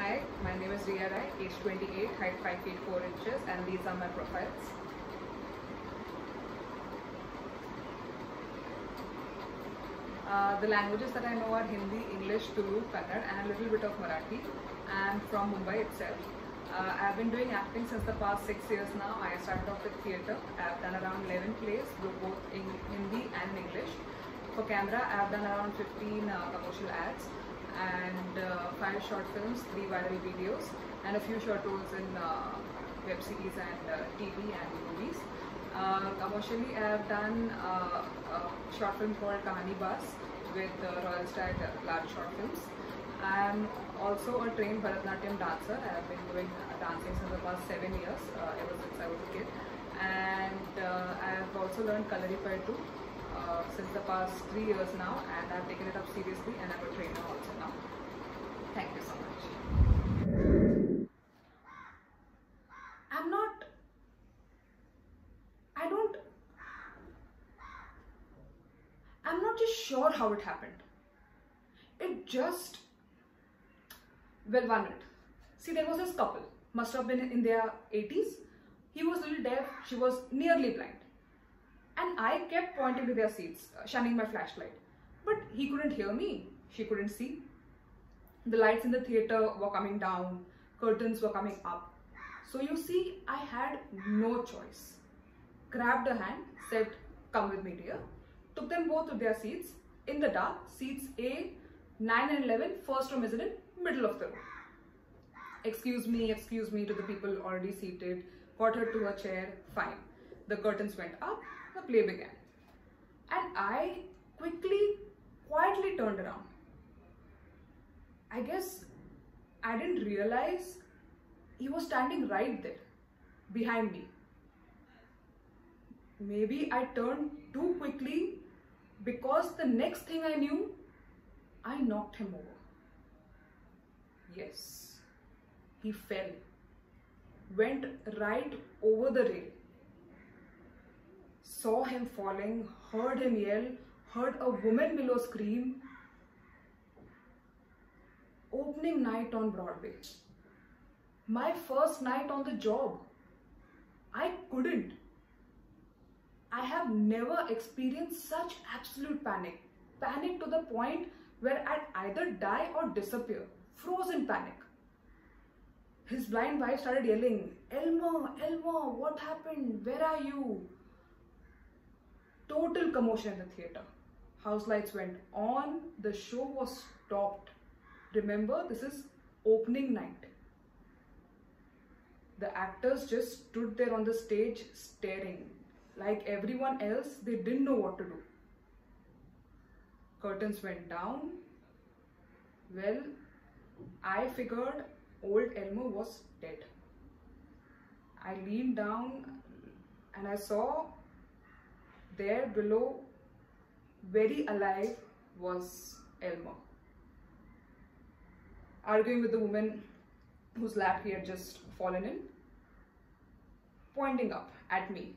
Hi, my name is Rhea, age 28, height 5 feet 4 inches, and these are my profiles. The languages that I know are Hindi, English, Tulu, Kannada, and a little bit of Marathi. I'm from Mumbai itself. I've been doing acting since the past 6 years now. I started off with theatre. I've done around 11 plays, both in Hindi and English. For camera, I've done around 15 commercial ads and 5 short films, 3 viral videos, and a few short roles in web series and TV and movies. Commercially, I have done a short film called Kahani Bas with Royal Stag large short films. I am also a trained Bharatanatyam dancer. I have been doing dancing since the past 7 years, ever since I was a kid. And I have also learned Kalarippai too since the past 3 years now, and I have taken it up seriously, and I'm a trainer also now. Thank you so much. I'm not just sure how it happened. It just, well, 1 minute. See, there was this couple, must have been in their 80s. He was a little deaf, she was nearly blind. And I kept pointing to their seats, shining my flashlight. But he couldn't hear me, she couldn't see. The lights in the theatre were coming down, curtains were coming up. So you see, I had no choice. Grabbed her hand, said, "Come with me, dear." Took them both to their seats, in the dark, seats A, 9 and 11, first row mezzanine, middle of the room. Excuse me to the people already seated, got her to her chair, fine. The curtains went up, the play began. And I quietly turned around. I guess I didn't realize he was standing right there, behind me. Maybe I turned too quickly because the next thing I knew, I knocked him over. Yes, he fell, went right over the rail. Saw him falling, heard him yell, heard a woman below scream. Opening night on Broadway. My first night on the job. I couldn't. I have never experienced such absolute panic. Panic to the point where I'd either die or disappear. Frozen panic. His blind wife started yelling, "Elmo, Elmo, what happened? Where are you?" Total commotion in the theatre. House lights went on. The show was stopped. Remember, this is opening night. The actors just stood there on the stage staring. Like everyone else, they didn't know what to do. Curtains went down. Well, I figured old Elmo was dead. I leaned down and I saw there below, very alive, was Elmo. Arguing with the woman whose lap he had just fallen in, pointing up at me.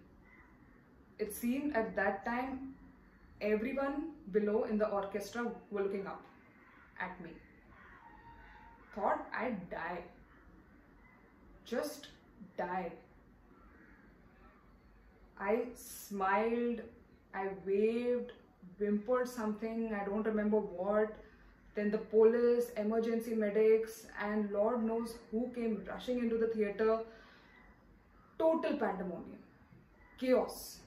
It seemed at that time everyone below in the orchestra were looking up at me. Thought I'd die. Just die. I smiled, I waved, whimpered something, I don't remember what. Then the police, emergency medics, and Lord knows who came rushing into the theatre. Total pandemonium. Chaos.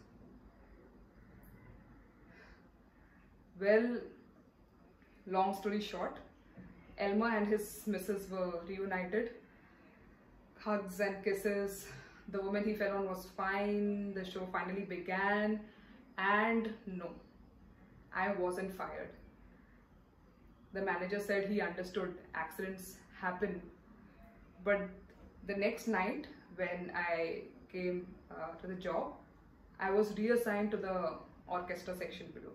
Well, long story short, Elmo and his missus were reunited. Hugs and kisses. The woman he fell on was fine. The show finally began. And no, I wasn't fired. The manager said he understood accidents happen. But the next night, when I came to the job, I was reassigned to the orchestra section below.